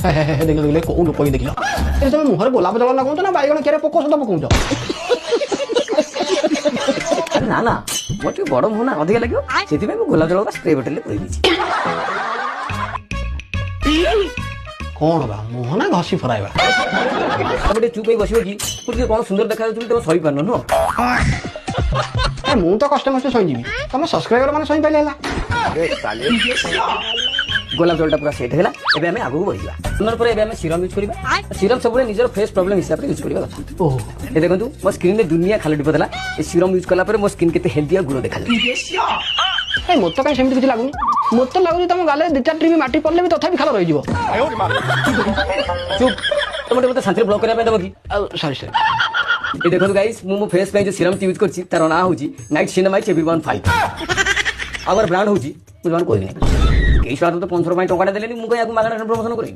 देखिल देखिल कौन लोक देख तुम मुहर गोलाप जल लगुच ना बैगण केरे पोक सदा पकाउच ना ना मोर टे बड़ मुह ना अधिक लगे से गोलाप जल स्प्रे बोतल में पुरेई कौन बा मुह ना घसी फराइबा गोटे चुप बस कि कौन सुंदर देखा तुम सही पार नुह मु तो कष्ट मष्ट सही तुम सब्सक्राइबर मैंने सही पाइले गोलाप जलटा पूरा सेट है आगे बढ़ा पर सीरम यूज करवा सीरम सब निजर फेस प्रॉब्लम हिसाब से यूज करवा कथा ये देखो मो स्किन में दुनिया खाली पता ये सीरम यूज कला मो स्किन केते हेल्दी और ग्लो देखा मत कहीं सेमती किसी लगुनि मत तो लगुच तुम गाले 2-4 ट्रिप माटी पड़े भी तथापि खाल रही चुप तुम मत शांति ब्लॉक करने देव कि सॉरी सॉरी ये देखो गाइस मो फेस पे जो सीरम यूज करछि तार ना होछि नाइट सिनेमाइट एवरीवन 5 आवर ब्रांड होछि मुझे कोई नहीं कई स्वाद तो 500 टका देलेनी मु कहीं मागଣା प्रमोशन करी